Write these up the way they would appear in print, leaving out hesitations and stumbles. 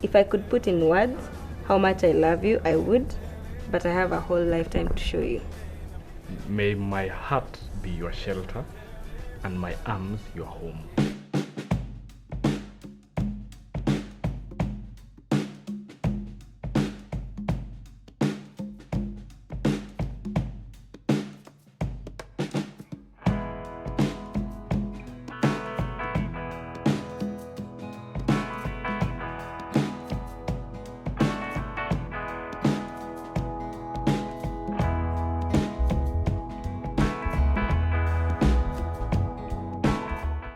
If I could put in words how much I love you, I would, but I have a whole lifetime to show you. May my heart be your shelter and my arms your home.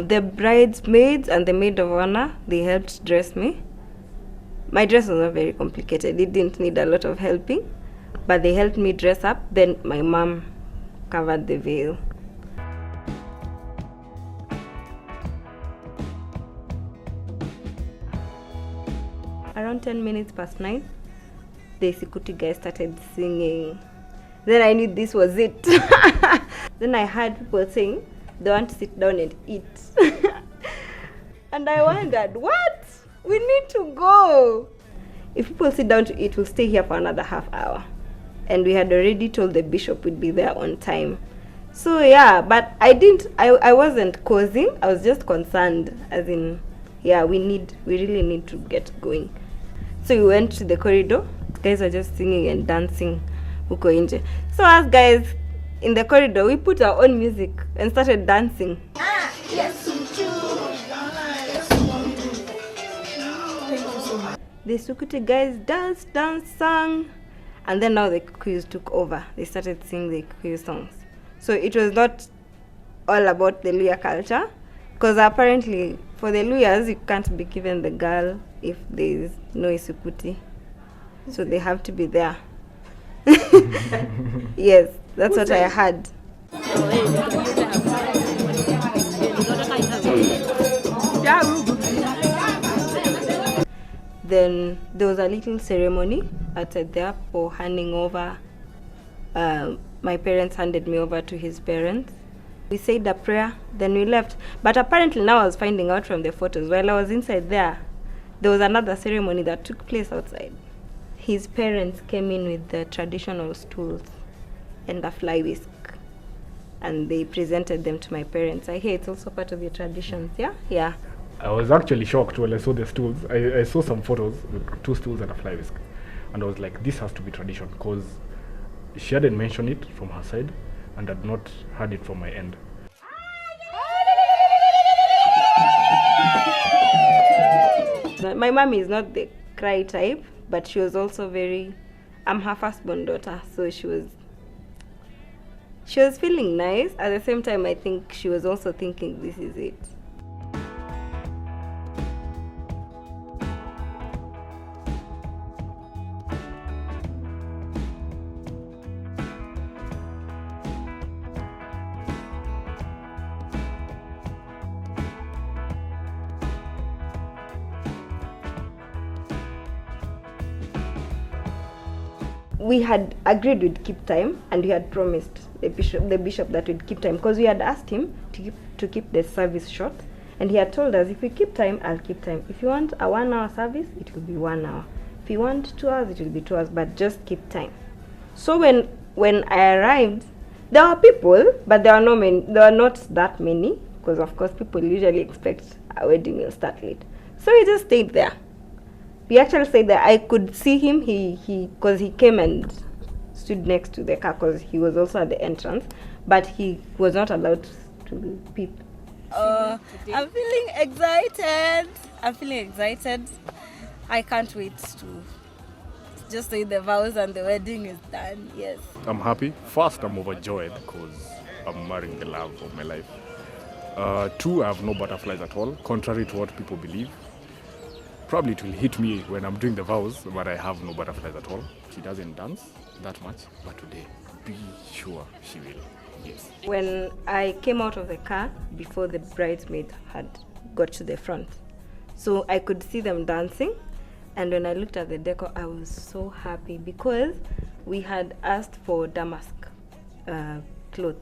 The bridesmaids and the maid of honor, they helped dress me. My dress was not very complicated. It didn't need a lot of helping, but they helped me dress up. Then my mom covered the veil. Around 10 minutes past 9, the security guy started singing. Then I knew this was it. Then I heard people saying, they want to sit down and eat. And I wondered, what? We need to go. If people sit down to eat, we'll stay here for another half hour. And we had already told the bishop we'd be there on time. So yeah, but I wasn't causing, I was just concerned, as in, yeah, we really need to get going. So we went to the corridor. Guys were just singing and dancing. Huko nje. So us guys in the corridor, we put our own music and started dancing. The Sukuti guys danced, sang, and then now the Kikuyus took over. They started singing the Kikuyu songs. So it was not all about the Luya culture, because apparently for the Luyas, you can't be given the girl if there is no Isukuti. So they have to be there. Yes, that's what I had. Then there was a little ceremony outside there for handing over. My parents handed me over to his parents. We said a prayer, then we left. But apparently now I was finding out from the photos, while I was inside there was another ceremony that took place outside. His parents came in with the traditional stools and a fly whisk, and they presented them to my parents. I hear it's also part of your traditions, yeah? Yeah. I was actually shocked when I saw the stools. I saw some photos with 2 stools and a fly whisk, and I was like, this has to be tradition, because she hadn't mentioned it from her side and had not heard it from my end. My mom is not the cry type, but she was also I'm her firstborn daughter, so she was feeling nice. At the same time, I think she was also thinking, this is it. We had agreed we'd keep time, and we had promised the bishop that we'd keep time, because we had asked him to keep the service short, and he had told us, if we keep time, I'll keep time. If you want a 1 hour service, it will be 1 hour. If you want 2 hours, it will be 2 hours, but just keep time. So when I arrived, there were people, but there were not that many, because of course people usually expect a wedding will start late. So we just stayed there. We actually said that I could see him, because he came and stood next to the car, because he was also at the entrance, but he was not allowed to peep. I'm feeling excited. I can't wait to just say the vows and the wedding is done, yes. I'm happy. First, I'm overjoyed because I'm marrying the love of my life. 2, I have no butterflies at all, contrary to what people believe. Probably it will hit me when I'm doing the vows, but I have no butterflies at all. She doesn't dance that much, but today, be sure she will, yes. When I came out of the car, before the bridesmaid had got to the front, so I could see them dancing, and when I looked at the decor, I was so happy, because we had asked for damask clothes,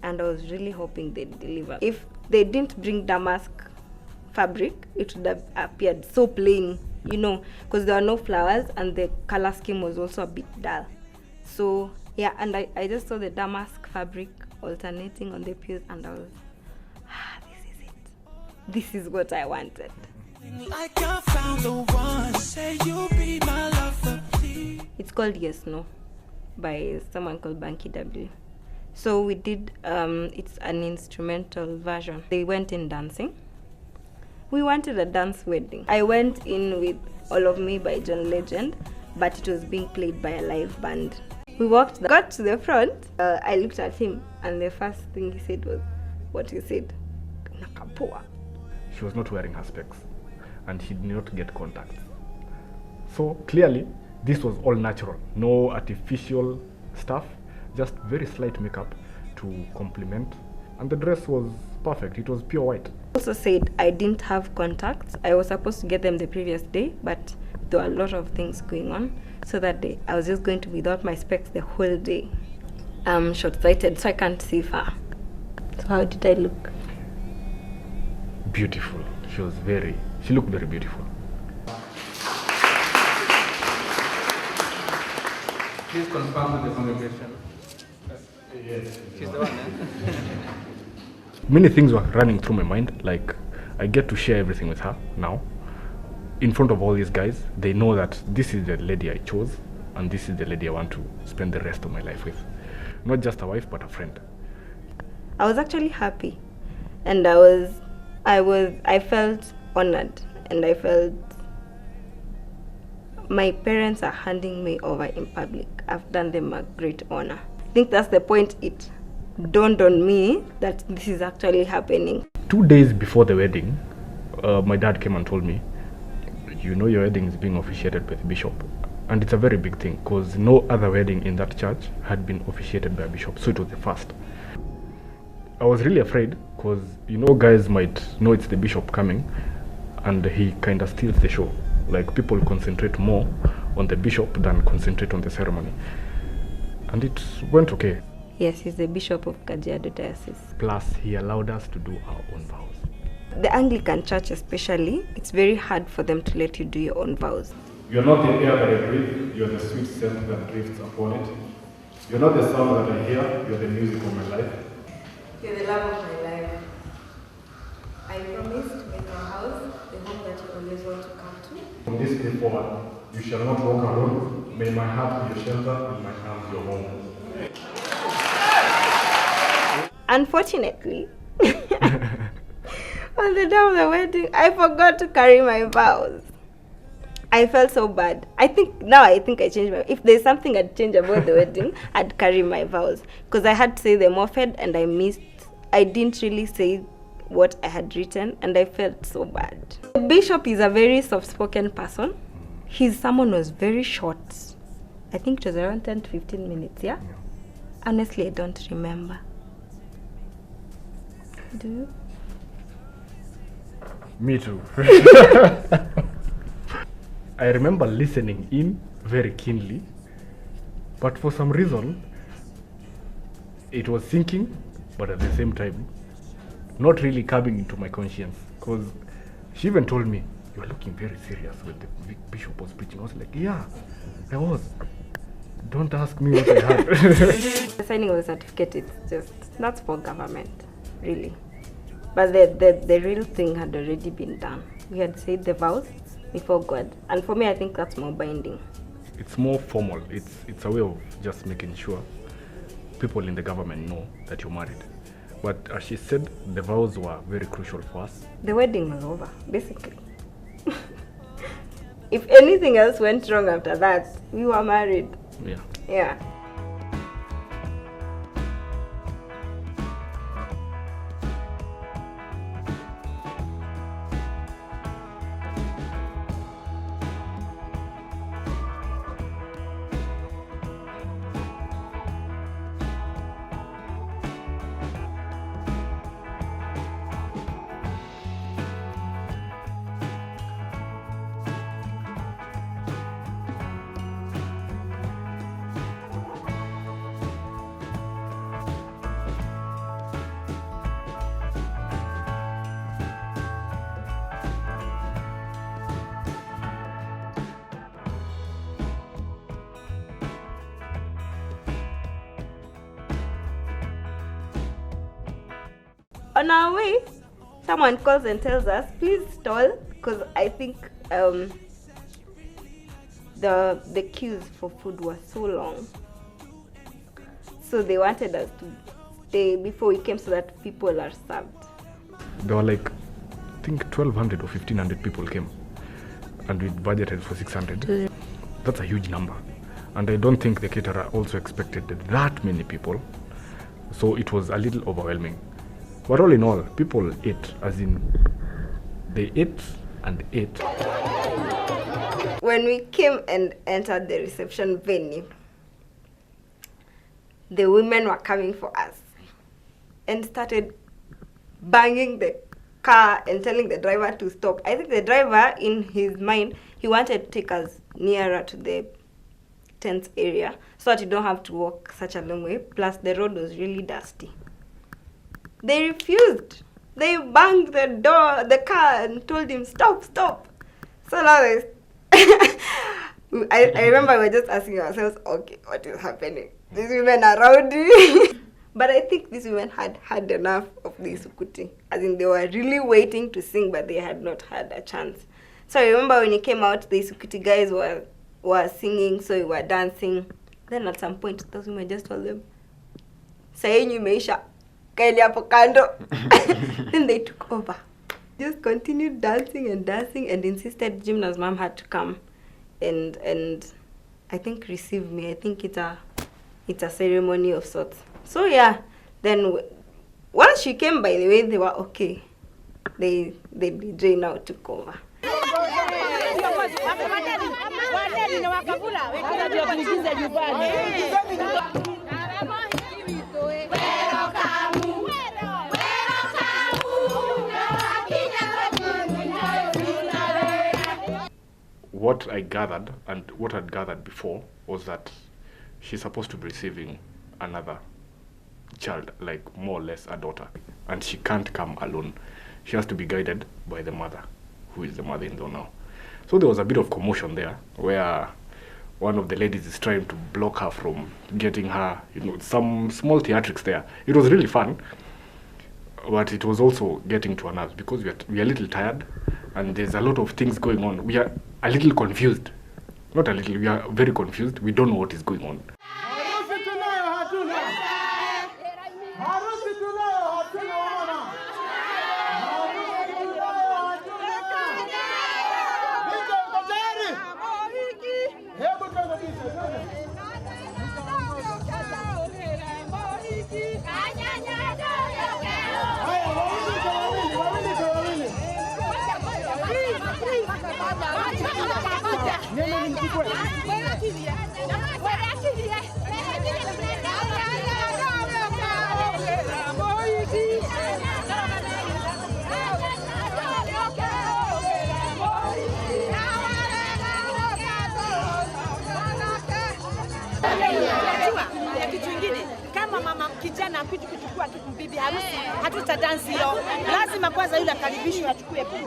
and I was really hoping they'd deliver. If they didn't bring damask fabric, it would have appeared so plain. because there were no flowers and the color scheme was also a bit dull. So yeah, and I just saw the damask fabric alternating on the pews, and I was, this is it. This is what I wanted. Like I found the one. Say you'll be my lover, please. It's called Yes No by someone called Banky W. So we did, it's an instrumental version. They went in dancing. We wanted a dance wedding. I went in with All of Me by John Legend, but it was being played by a live band. We got to the front. I looked at him, and the first thing he said was, what he said, Nakapua. She was not wearing her specs, and she did not get contacts. So clearly, this was all natural. No artificial stuff, just very slight makeup to complement. And the dress was perfect. It was pure white. Also said I didn't have contacts. I was supposed to get them the previous day, but there were a lot of things going on. So that day, I was just going to be without my specs the whole day. I'm short-sighted, so I can't see far. So how did I look? Beautiful. She looked very beautiful. Please confirm with the congregation. Yes. She's the one, eh? Many things were running through my mind, like I get to share everything with her now. In front of all these guys, they know that this is the lady I chose, and this is the lady I want to spend the rest of my life with. Not just a wife, but a friend. I was actually happy, and I felt honored, and I felt my parents are handing me over in public. I've done them a great honor. I think that's the point. It dawned on me that this is actually happening. 2 days before the wedding, my dad came and told me, your wedding is being officiated by the bishop. And it's a very big thing, because no other wedding in that church had been officiated by a bishop, so it was the first. I was really afraid, because guys might know it's the bishop coming, and he kind of steals the show. Like, people concentrate more on the bishop than concentrate on the ceremony. And it went okay. Yes, he's the Bishop of Kajiado Diocese. Plus, he allowed us to do our own vows. The Anglican Church especially, it's very hard for them to let you do your own vows. You're not the air that I breathe, you're the sweet scent that drifts upon it. You're not the sound that I hear, you're the music of my life. You're the love of my life. I promise to make our house the home that you always want to come to. From this day forward, you shall not walk alone. May my heart be your shelter and my arms your home. Unfortunately, on the day of the wedding, I forgot to carry my vows. I felt so bad. I think I changed my. If there's something I'd change about the wedding, I'd carry my vows, because I had to say them often and I missed. I didn't really say what I had written, and I felt so bad. The bishop is a very soft-spoken person. His sermon was very short. I think it was around 10 to 15 minutes. Yeah. Honestly, I don't remember. Do you? Me too. I remember listening in very keenly, but for some reason, it was sinking, but at the same time, not really coming into my conscience. Because she even told me, "You're looking very serious when the bishop was preaching." I was like, "Yeah, I was. Don't ask me what I had." The signing of the certificate, that's for government, really. But the real thing had already been done. We had said the vows before God. And for me, I think that's more binding. It's more formal. It's a way of just making sure people in the government know that you're married. But as she said, the vows were very crucial for us. The wedding was over, basically. If anything else went wrong after that, we were married. Yeah. Yeah. On our way, someone calls and tells us, please stall, because I think the queues for food were so long. So they wanted us to stay before we came so that people are served. There were like, I think 1,200 or 1,500 people came, and we budgeted for 600. That's a huge number. And I don't think the caterer also expected that many people. So it was a little overwhelming. But all in all, people ate, as in, they ate and ate. When we came and entered the reception venue, the women were coming for us and started banging the car and telling the driver to stop. I think the driver, in his mind, he wanted to take us nearer to the tent area so that you don't have to walk such a long way. Plus, the road was really dusty. They refused. They banged the car, and told him, stop, stop. So now I remember we were just asking ourselves, okay, what is happening? These women are rowdy. But I think these women had had enough of the Isukuti. As in, they were really waiting to sing, but they had not had a chance. So I remember when you came out, the Isukuti guys were singing, so we were dancing. Then at some point, those women just told them, Sayenyu meisha, kaili hapo kando. Then they took over. Just continued dancing and insisted Jimna's mom had to come and I think receive me. I think it's a ceremony of sorts. So yeah, then once she came, by the way, they were okay. The DJ now took over. What I gathered, and what I'd gathered before, was that she's supposed to be receiving another child, like more or less a daughter, and she can't come alone. She has to be guided by the mother, who is the mother-in-law now. So there was a bit of commotion there, where one of the ladies is trying to block her from getting her, some small theatrics there. It was really fun, but it was also getting to our nerves because we are a little tired, and there's a lot of things going on. We are a little confused. Not a little, we are very confused. We don't know what is going on. Kama mama kijana kitu kuchukua kitu bibi harusi hatuta dance hiyo. Lazima kwanza yule akaribishwe achukue bibi.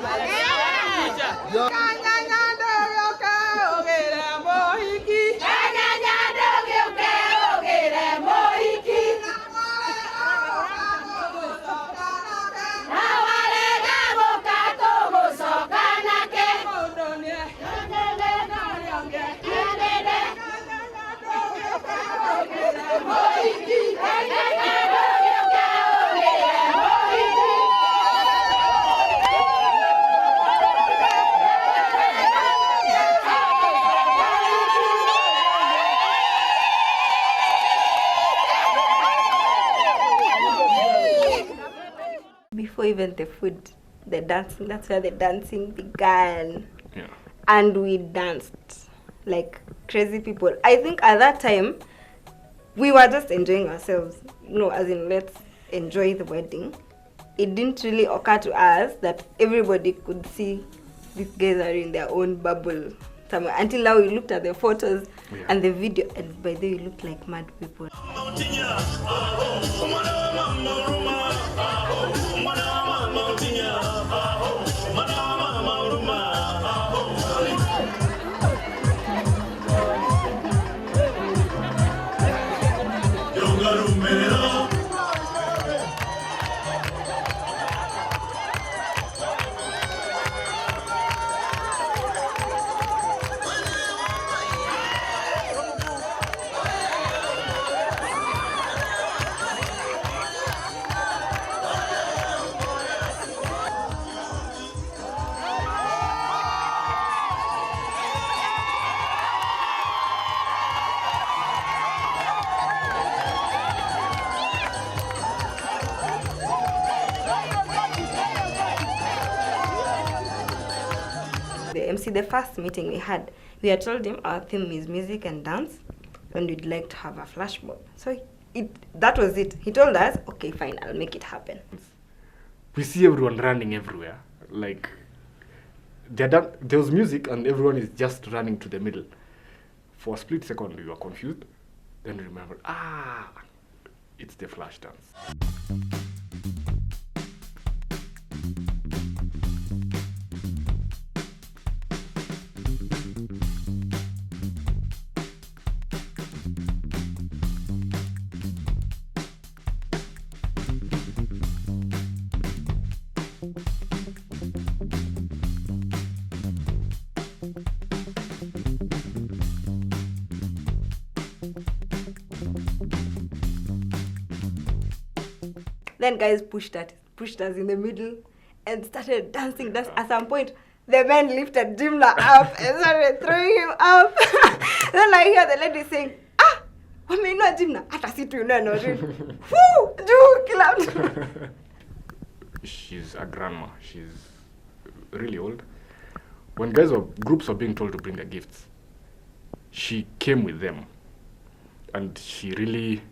Before even the food, the dancing, that's where the dancing began. Yeah. And we danced like crazy people. I think at that time, we were just enjoying ourselves. As in, let's enjoy the wedding. It didn't really occur to us that everybody could see these guys are in their own bubble somewhere. Until now, we looked at the photos and the video, and by the way, we looked like mad people. MC, the first meeting we had told him our theme is music and dance, and we'd like to have a flash mob. So that was it. He told us, okay, fine, I'll make it happen. We see everyone running everywhere. Like, there was music and everyone is just running to the middle. For a split second, we were confused. Then we remembered, it's the flash dance. Then guys pushed us in the middle and started dancing. At some point, the men lifted Jimla up and started throwing him up. Then I hear the lady saying, wameinua Jimla, hata si tuinue na ujui. Woo! Juu kila mtu. She's a grandma. She's really old. When groups were being told to bring their gifts, she came with them. And she really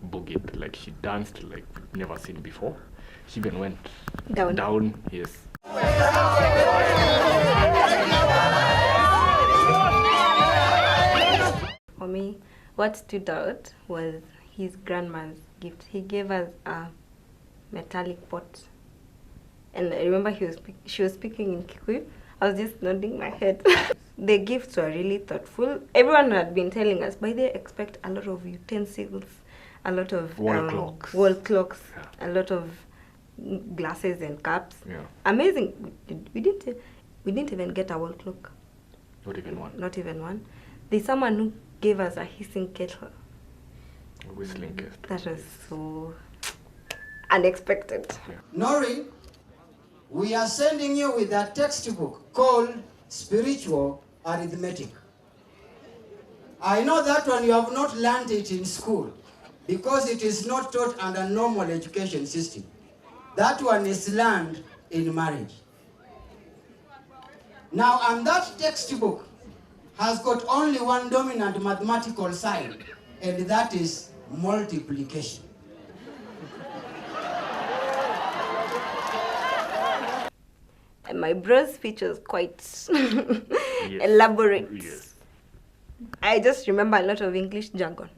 boogied, like she danced like never seen before. She even went down, yes. For me, what stood out was his grandma's gift. He gave us a metallic pot. And I remember she was speaking in Kikuyu. I was just nodding my head. The gifts were really thoughtful. Everyone had been telling us, by they expect a lot of utensils, a lot of wall clocks, a lot of glasses and cups. Yeah. Amazing. We didn't even get a wall clock. Not even one. Not even one. There's someone who gave us a hissing kettle. A whistling kettle. That was so unexpected. Yeah. Nori, we are sending you with a textbook called Spiritual Arithmetic. I know that one you have not learned it in school because it is not taught under normal education system. That one is learned in marriage. Now, and that textbook has got only one dominant mathematical sign, and that is multiplication. And my bro's speech was quite elaborate. Yes. I just remember a lot of English jargon.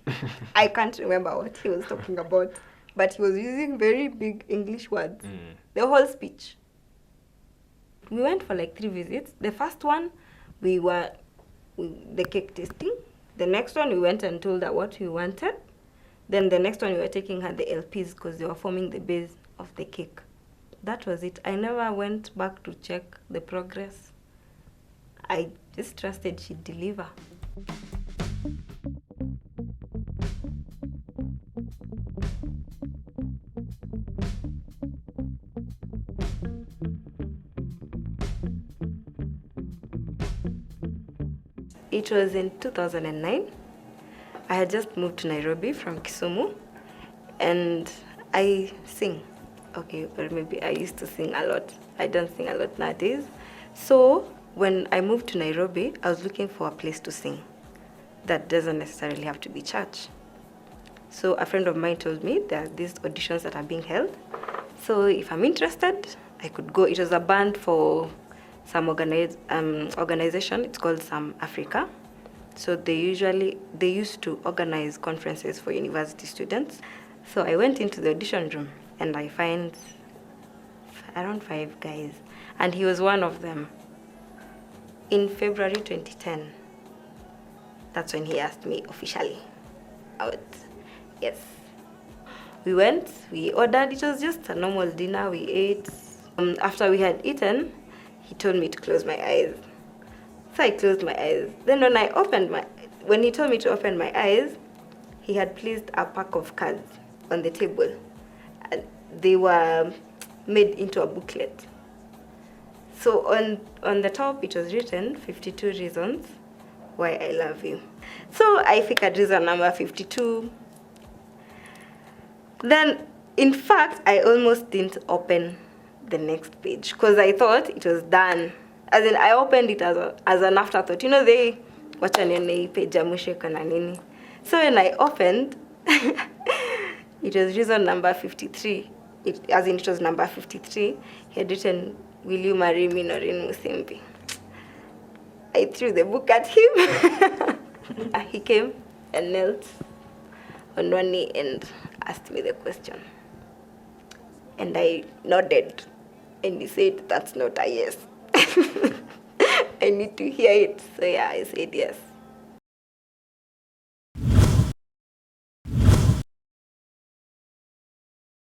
I can't remember what he was talking about, but he was using very big English words. The whole speech. We went for like 3 visits. The first one, the cake tasting. The next one, we went and told her what we wanted. Then the next one, we were taking her the LPs because they were forming the base of the cake. That was it. I never went back to check the progress. I just trusted she'd deliver. It was in 2009. I had just moved to Nairobi from Kisumu, and I sing. Okay, or maybe I used to sing a lot. I don't sing a lot nowadays. So when I moved to Nairobi, I was looking for a place to sing. That doesn't necessarily have to be church. So a friend of mine told me there are these auditions that are being held. So if I'm interested, I could go. It was a band for some organization. It's called Some Africa. So they used to organize conferences for university students. So I went into the audition room and I find around 5 guys, and he was one of them. In February 2010, that's when he asked me officially out. Yes. We went, we ordered, it was just a normal dinner, we ate. After we had eaten, he told me to close my eyes. So I closed my eyes. Then when he told me to open my eyes, he had placed a pack of cards on the table. And they were made into a booklet. So on the top, it was written 52 reasons why I love you. So I figured reason number 52. Then, in fact, I almost didn't open the next page because I thought it was done. As in, I opened it as an afterthought. You know, they watch on your page nini. So when I opened, it was reason number 53. It was number 53. He had written, "Will you marry me, Noreen Musimbi?" I threw the book at him. He came and knelt on one knee and asked me the question. And I nodded. And he said, "That's not a yes." I need to hear it. So yeah, I said yes.